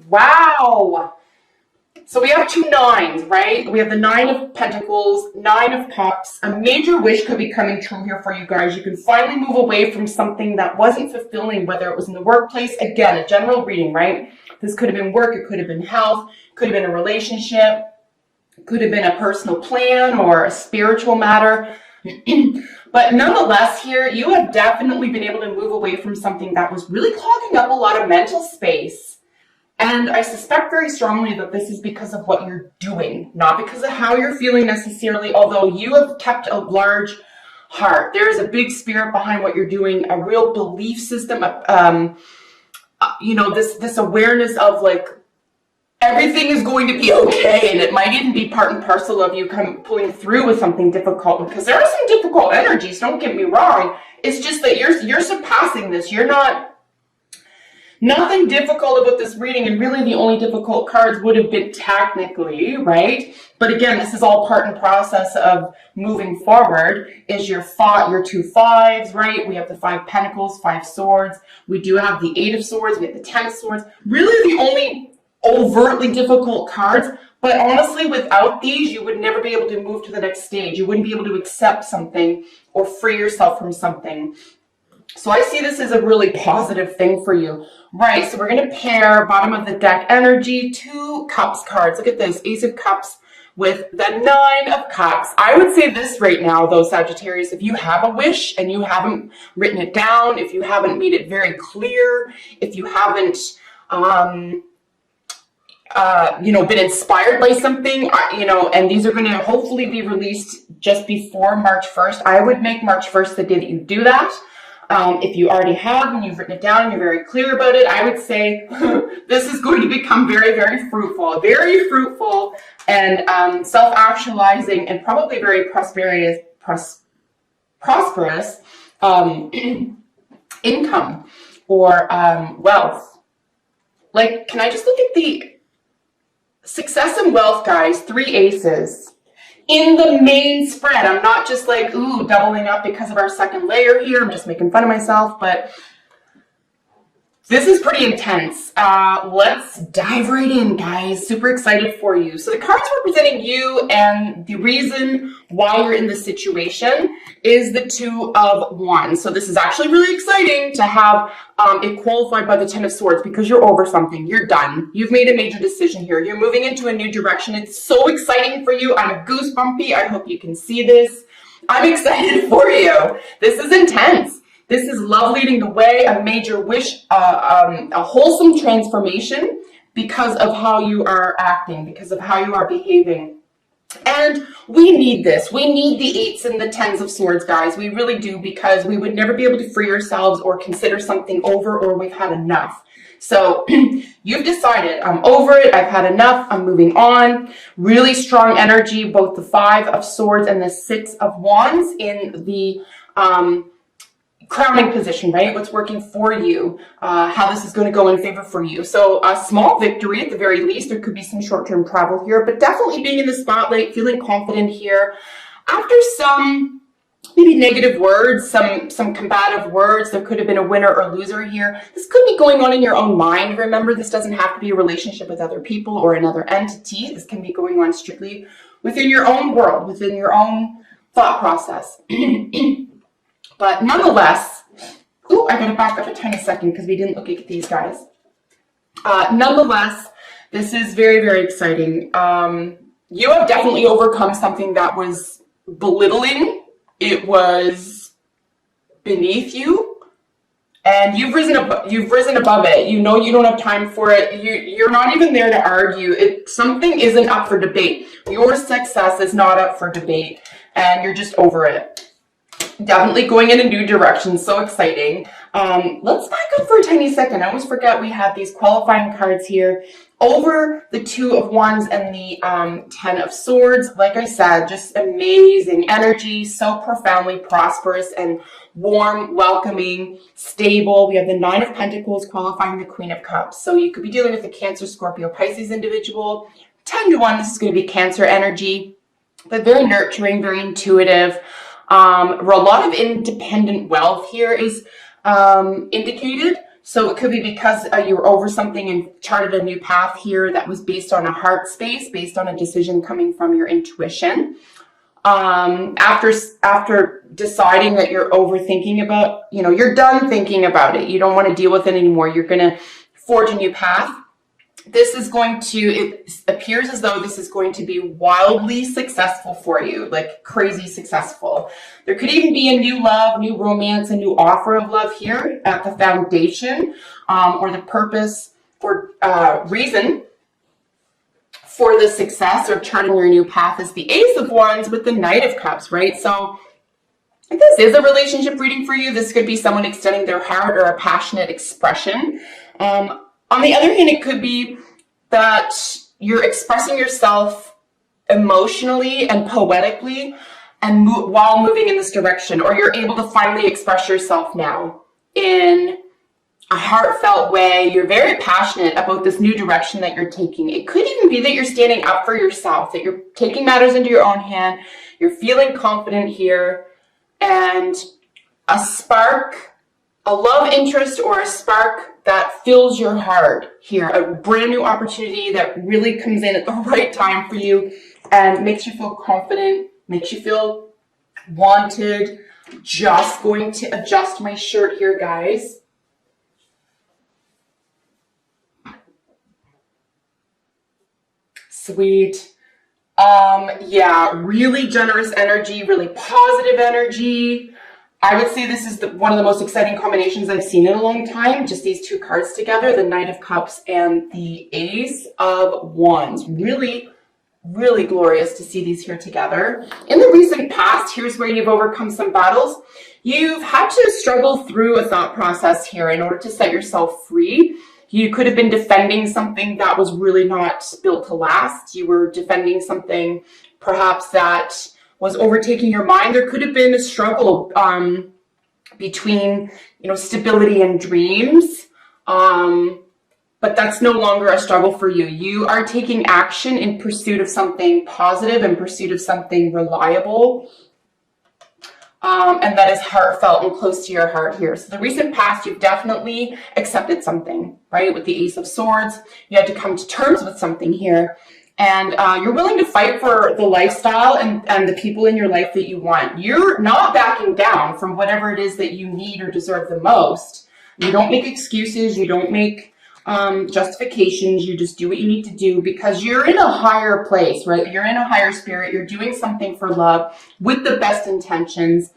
Wow. So we have two nines, right? We have the Nine of Pentacles, Nine of Cups. A major wish could be coming true here for you guys. You can finally move away from something that wasn't fulfilling, whether it was in the workplace. Again, a general reading, right? This could have been work, it could have been health, could have been a relationship, could have been a personal plan or a spiritual matter. But nonetheless here, you have definitely been able to move away from something that was really clogging up a lot of mental space. And I suspect very strongly that this is because of what you're doing, not because of how you're feeling necessarily, although you have kept a large heart. There is a big spirit behind what you're doing, a real belief system, you know, this awareness of like, everything is going to be okay, and it might even be part and parcel of you pulling through with something difficult, because there are some difficult energies, don't get me wrong. It's just that you're surpassing this. You're nothing difficult about this reading, and really the only difficult cards would have been technically, right? But again, this is all part and process of moving forward. Is your two fives, right? We have the Five Pentacles, Five Swords. We do have the Eight of Swords. We have the Ten of Swords. Really the only overtly difficult cards, but honestly, without these, you would never be able to move to the next stage. You wouldn't be able to accept something or free yourself from something. So I see this as a really positive thing for you. Right, so we're going to pair bottom of the deck energy, two Cups cards. Look at this, Ace of Cups with the Nine of Cups. I would say this right now, though, Sagittarius, if you have a wish and you haven't written it down, if you haven't made it very clear, if you haven't, you know, been inspired by something, you know, and these are going to hopefully be released just before March 1st. I would make March 1st the day that you do that. If you already have and you've written it down and you're very clear about it, I would say this is going to become very, very fruitful and self-actualizing and probably very prosperous income or wealth. Like, can I just look at the success and wealth, guys? Three aces. In the main spread, I'm not just like, ooh, doubling up because of our second layer here. I'm just making fun of myself, but this is pretty intense. Let's dive right in, guys. Super excited for you. So the cards representing you, and the reason why you're in this situation is the Two of Wands. So this is actually really exciting to have it qualified by the Ten of Swords, because you're over something. You're done. You've made a major decision here. You're moving into a new direction. It's so exciting for you. I'm goosebumpy. I hope you can see this. I'm excited for you. This is intense. This is love leading the way, a major wish, a wholesome transformation because of how you are acting, because of how you are behaving. And we need this. We need the eights and the tens of swords, guys. We really do, because we would never be able to free ourselves or consider something over, or we've had enough. So you've decided, I'm over it, I've had enough, I'm moving on. Really strong energy, both the Five of Swords and the Six of Wands in the crowning position, right? What's working for you, how this is going to go in favor for you. So a small victory at the very least. There could be some short-term travel here, but definitely being in the spotlight, feeling confident here. After some maybe negative words, some combative words, there could have been a winner or loser here. This could be going on in your own mind. Remember, this doesn't have to be a relationship with other people or another entity. This can be going on strictly within your own world, within your own thought process. But nonetheless, ooh, I gotta back up a tiny second because we didn't look at these guys. Nonetheless, this is very, very exciting. You have definitely overcome something that was belittling. It was beneath you, and you've risen above it. You know you don't have time for it. You're not even there to argue. Something isn't up for debate. Your success is not up for debate, and you're just over it. Definitely going in a new direction. So exciting. Let's back up for a tiny second. I always forget we have these qualifying cards here. Over the Two of Wands and the Ten of Swords. Like I said, just amazing energy. So profoundly prosperous and warm, welcoming, stable. We have the Nine of Pentacles qualifying the Queen of Cups. So you could be dealing with a Cancer, Scorpio, Pisces individual. 10 to 1, this is going to be Cancer energy. But very nurturing, very intuitive. A lot of independent wealth here is indicated. So it could be because you were over something and charted a new path here that was based on a heart space, based on a decision coming from your intuition. After deciding that you're overthinking about, you're done thinking about it. You don't want to deal with it anymore. You're going to forge a new path. It appears as though this is going to be wildly successful for you, like crazy successful. There could even be a new love, new romance, a new offer of love here at the foundation, or the purpose for reason for the success or charting your new path is the Ace of Wands with the Knight of Cups, right? So if this is a relationship reading for you, this could be someone extending their heart or a passionate expression. On the other hand, it could be that you're expressing yourself emotionally and poetically and while moving in this direction, or you're able to finally express yourself now in a heartfelt way. You're very passionate about this new direction that you're taking. It could even be that you're standing up for yourself, that you're taking matters into your own hand. You're feeling confident here, and a spark, a love interest or a spark that fills your heart here, a brand new opportunity that really comes in at the right time for you and makes you feel confident, makes you feel wanted. Just going to adjust my shirt here, guys. Sweet. Yeah, really generous energy, really positive energy. I would say this is one of the most exciting combinations I've seen in a long time. Just these two cards together, the Knight of Cups and the Ace of Wands. Really, really glorious to see these here together. In the recent past, here's where you've overcome some battles. You've had to struggle through a thought process here in order to set yourself free. You could have been defending something that was really not built to last. You were defending something perhaps that was overtaking your mind. There could have been a struggle between, stability and dreams. But that's no longer a struggle for you. You are taking action in pursuit of something positive, in pursuit of something reliable. And that is heartfelt and close to your heart here. So the recent past, you've definitely accepted something, right? With the Ace of Swords, you had to come to terms with something here. And you're willing to fight for the lifestyle and the people in your life that you want. You're not backing down from whatever it is that you need or deserve the most. You don't make excuses. You don't make justifications. You just do what you need to do because you're in a higher place, right? You're in a higher spirit. You're doing something for love with the best intentions.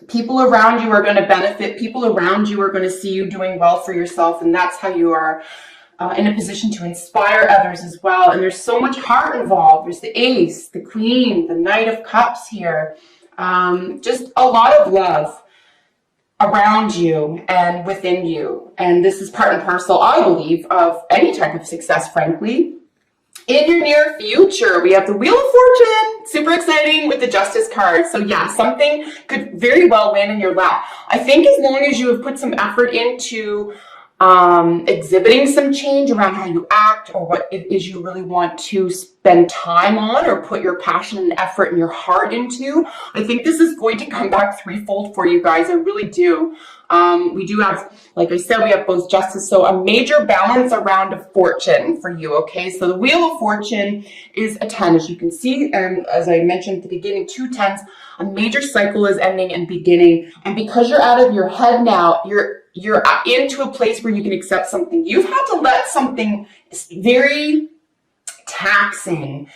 People around you are going to benefit. People around you are going to see you doing well for yourself. And that's how you are in a position to inspire others as well. And there's so much heart involved. There's the Ace, the Queen, the Knight of Cups here. Just a lot of love around you and within you. And this is part and parcel, I believe, of any type of success, frankly. In your near future, we have the Wheel of Fortune. Super exciting with the Justice card. So yeah, something could very well land in your lap. I think as long as you have put some effort into exhibiting some change around how you act or what it is you really want to spend time on or put your passion and effort and your heart into, I think this is going to come back threefold for you guys. I really do. We do have, like I said, we have both Justice, so a major balance around of fortune for you, okay? So the Wheel of Fortune is a 10, as you can see, and as I mentioned at the beginning, 2 10s. A major cycle is ending and beginning, and because you're out of your head now, you're into a place where you can accept something. You've had to let something very taxing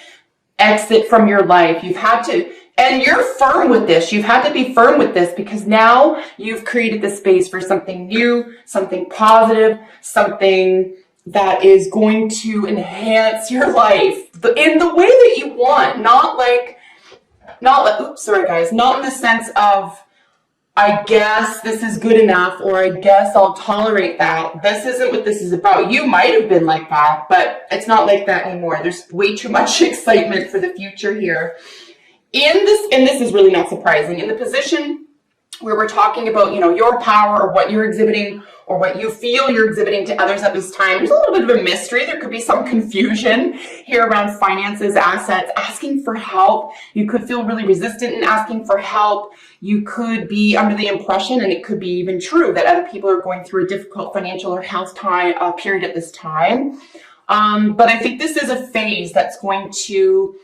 exit from your life. You've had to, and you're firm with this. You've had to be firm with this because now you've created the space for something new, something positive, something that is going to enhance your life in the way that you want. Not like, oops, sorry guys, not in the sense of, I guess this is good enough, or I guess I'll tolerate that. This isn't what this is about. You might have been like that, but it's not like that anymore. There's way too much excitement for the future here. And this is really not surprising. In the position where we're talking about, your power or what you're exhibiting or what you feel you're exhibiting to others at this time. There's a little bit of a mystery. There could be some confusion here around finances, assets, asking for help. You could feel really resistant in asking for help. You could be under the impression, and it could be even true, that other people are going through a difficult financial or health period at this time. But I think this is a phase that's going to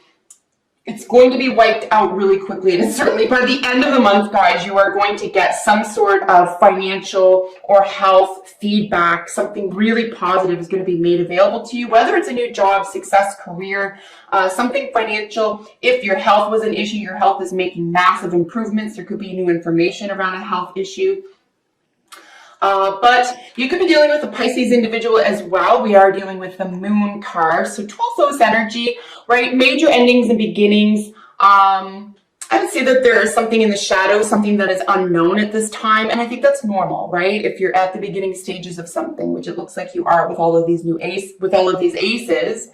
be wiped out really quickly. And certainly by the end of the month, guys, you are going to get some sort of financial or health feedback. Something really positive is going to be made available to you, whether it's a new job, success, career, something financial. If your health was an issue, your health is making massive improvements. There could be new information around a health issue. But you could be dealing with a Pisces individual as well. We are dealing with the moon card. So 12th house energy, right? Major endings and beginnings. I would say that there is something in the shadow, something that is unknown at this time. And I think that's normal, right? If you're at the beginning stages of something, which it looks like you are with all of these aces.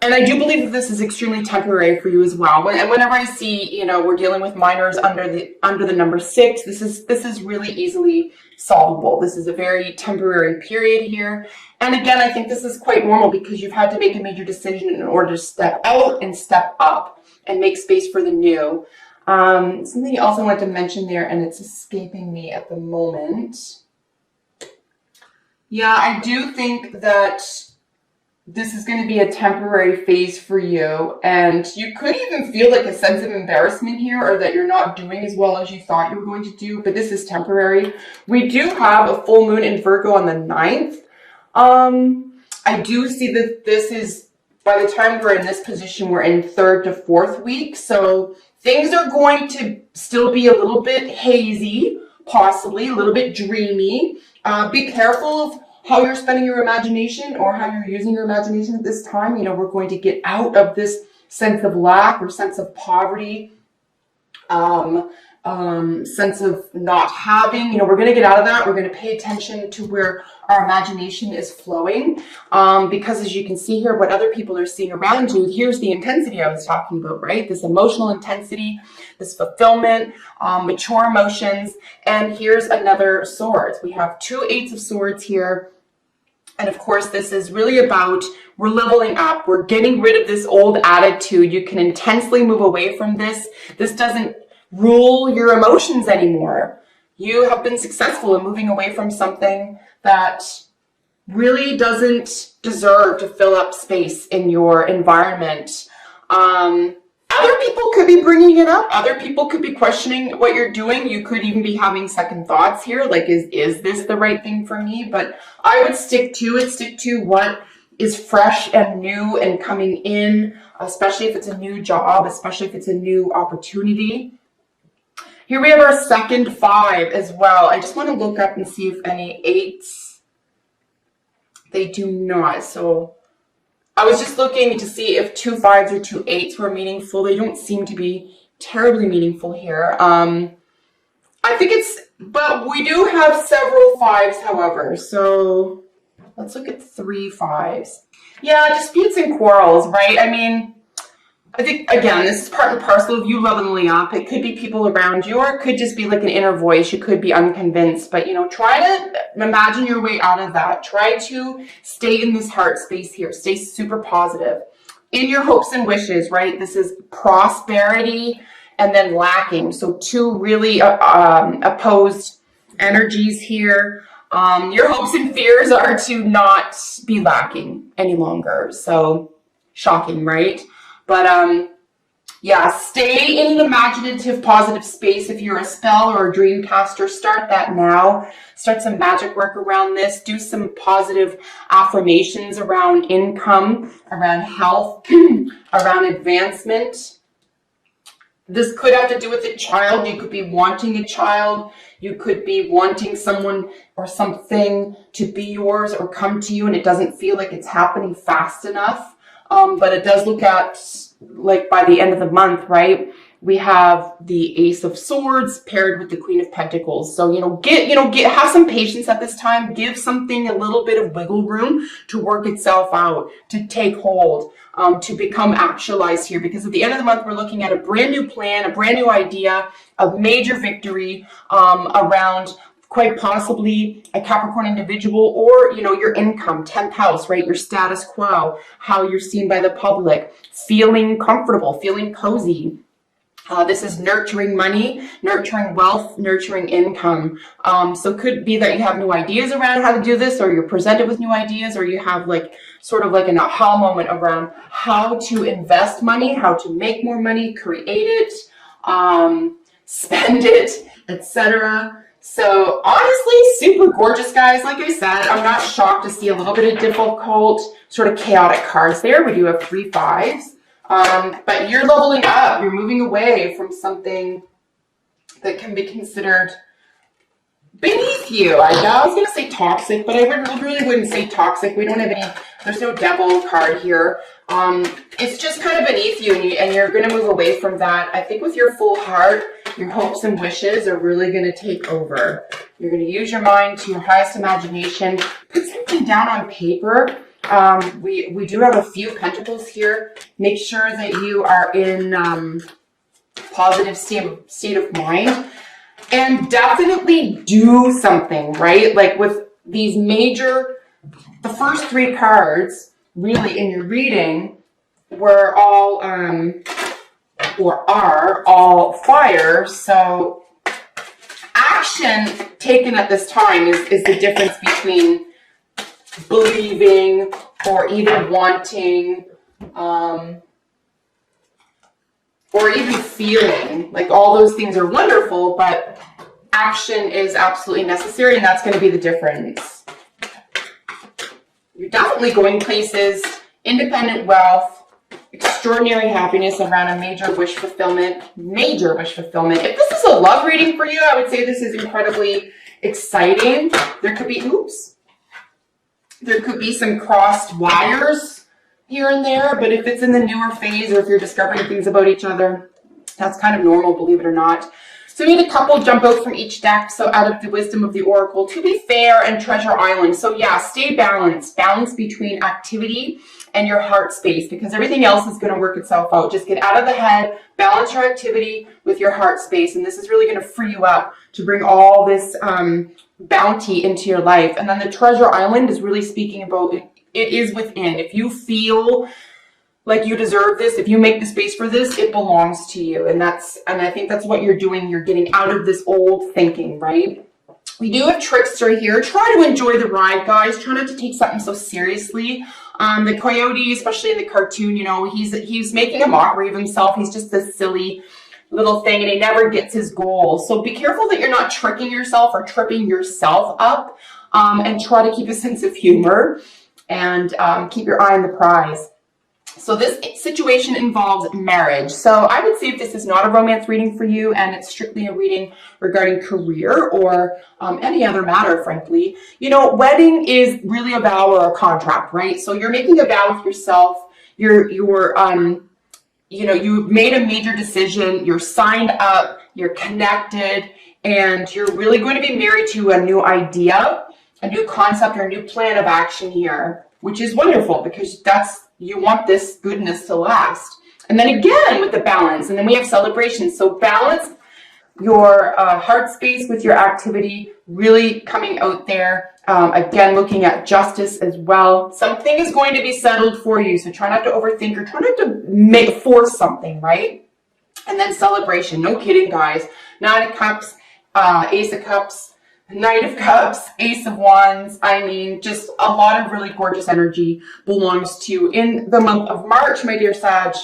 And I do believe that this is extremely temporary for you as well. And whenever I see, we're dealing with minors under the number 6, this is really easily solvable. This is a very temporary period here. And again, I think this is quite normal because you've had to make a major decision in order to step out and step up and make space for the new. Something else I wanted to mention there, and it's escaping me at the moment. Yeah, I do think that this is going to be a temporary phase for you, and you could even feel like a sense of embarrassment here, or that you're not doing as well as you thought you were going to do, but this is temporary. We do have a full moon in Virgo on the 9th. I do see that this is, by the time we're in this position, we're in 3rd to 4th week, so things are going to still be a little bit hazy, possibly a little bit dreamy. Be careful of how you're spending your imagination or how you're using your imagination at this time. We're going to get out of this sense of lack or sense of poverty, sense of not having. We're going to get out of that. We're going to pay attention to where our imagination is flowing, because as you can see here, what other people are seeing around you, here's the intensity I was talking about, right? This emotional intensity, this fulfillment, mature emotions. And here's another swords. We have 2 8s of swords here. And of course, this is really about, we're leveling up. We're getting rid of this old attitude. You can intensely move away from this. This doesn't rule your emotions anymore. You have been successful in moving away from something that really doesn't deserve to fill up space in your environment. Other people could be bringing it up. Other people could be questioning what you're doing. You could even be having second thoughts here, like, is this the right thing for me? But I would stick to what is fresh and new and coming in, especially if it's a new job, especially if it's a new opportunity. Here we have our second 5 as well. I just want to look up and see if any 8s. They do not. So I was just looking to see if 2 5s or 2 8s were meaningful. They don't seem to be terribly meaningful here. I think but we do have several 5s, however. So let's look at 3 5s. Yeah, disputes and quarrels, right? I think, again, this is part and parcel of you leveling up. It could be people around you, or it could just be like an inner voice. You could be unconvinced, but, try to imagine your way out of that. Try to stay in this heart space here. Stay super positive in your hopes and wishes, right? This is prosperity and then lacking. So 2 really opposed energies here. Your hopes and fears are to not be lacking any longer. So shocking, right? But yeah, stay in an imaginative, positive space. If you're a spell or a dream caster, start that now. Start some magic work around this. Do some positive affirmations around income, around health, around advancement. This could have to do with a child. You could be wanting a child. You could be wanting someone or something to be yours or come to you, and it doesn't feel like it's happening fast enough. But it does look at, like, by the end of the month, right? We have the Ace of Swords paired with the Queen of Pentacles. So, have some patience at this time. Give something a little bit of wiggle room to work itself out, to take hold. to become actualized here, because at the end of the month, we're looking at a brand new plan, a brand new idea, a major victory around quite possibly a Capricorn individual, or, you know, your income, 10th house, right? Your status quo, how you're seen by the public, feeling comfortable, feeling cozy. This is nurturing money, nurturing wealth, nurturing income. So it could be that you have new ideas around how to do this, or you're presented with new ideas, or you have like sort of like an aha moment around how to invest money, how to make more money, create it, spend it, etc. So honestly, super gorgeous, guys. Like I said, I'm not shocked to see a little bit of difficult, sort of chaotic cards there. We do have 3 5s. But you're leveling up. You're moving away from something that can be considered beneath you. I was going to say toxic, but I really wouldn't say toxic. We don't have any, there's no devil card here. It's just kind of beneath you, and you're going to move away from that. I think with your full heart, your hopes and wishes are really going to take over. You're going to use your mind to your highest imagination. Put something down on paper. We do have a few pentacles here. Make sure that you are in positive state of mind, and definitely do something, right? Like with these major, the first 3 cards really in your reading were all or are all fire. So action taken at this time is the difference between believing or even wanting, or even feeling. Like, all those things are wonderful, but action is absolutely necessary, and that's going to be the difference. You're definitely going places, independent wealth, extraordinary happiness around a major wish fulfillment. Major wish fulfillment. If this is a love reading for you, I would say this is incredibly exciting. There could be, there could be some crossed wires here and there, but if it's in the newer phase, or if you're discovering things about each other, that's kind of normal, believe it or not. So we had a couple jump out from each deck. So out of the wisdom of the Oracle, To Be Fair and Treasure Island. So yeah, stay balanced. Balance between activity and your heart space, because everything else is going to work itself out. Just get out of the head, balance your activity with your heart space, and this is really going to free you up to bring all this bounty into your life. And then the Treasure Island is really speaking about it is within. If you feel like you deserve this, if you make the space for this, it belongs to you. And I think that's what you're doing. You're getting out of this old thinking, right? We do have Trickster here. Try to enjoy the ride, guys. Try not to take something so seriously. The coyote, especially in the cartoon, you know, he's making a mockery of himself. He's just this silly little thing, and he never gets his goal. So be careful that you're not tricking yourself or tripping yourself up, and try to keep a sense of humor, and keep your eye on the prize. So this situation involves marriage. So I would say if this is not a romance reading for you, and it's strictly a reading regarding career or any other matter, frankly, you know, wedding is really a vow or a contract, right? So you're making a vow with yourself. You're you know, you've made a major decision. You're signed up. You're connected, and you're really going to be married to a new idea, a new concept, or a new plan of action here, which is wonderful, because you want this goodness to last. And then again with the balance, and then we have celebration. So balance your heart space with your activity, really coming out there. Again, looking at justice as well. Something is going to be settled for you, so try not to overthink, or try not to force something, right? And then celebration. No kidding, guys. 9 of Cups, Ace of Cups, Knight of Cups, Ace of Wands. I mean, just a lot of really gorgeous energy belongs to you in the month of March, my dear Sag.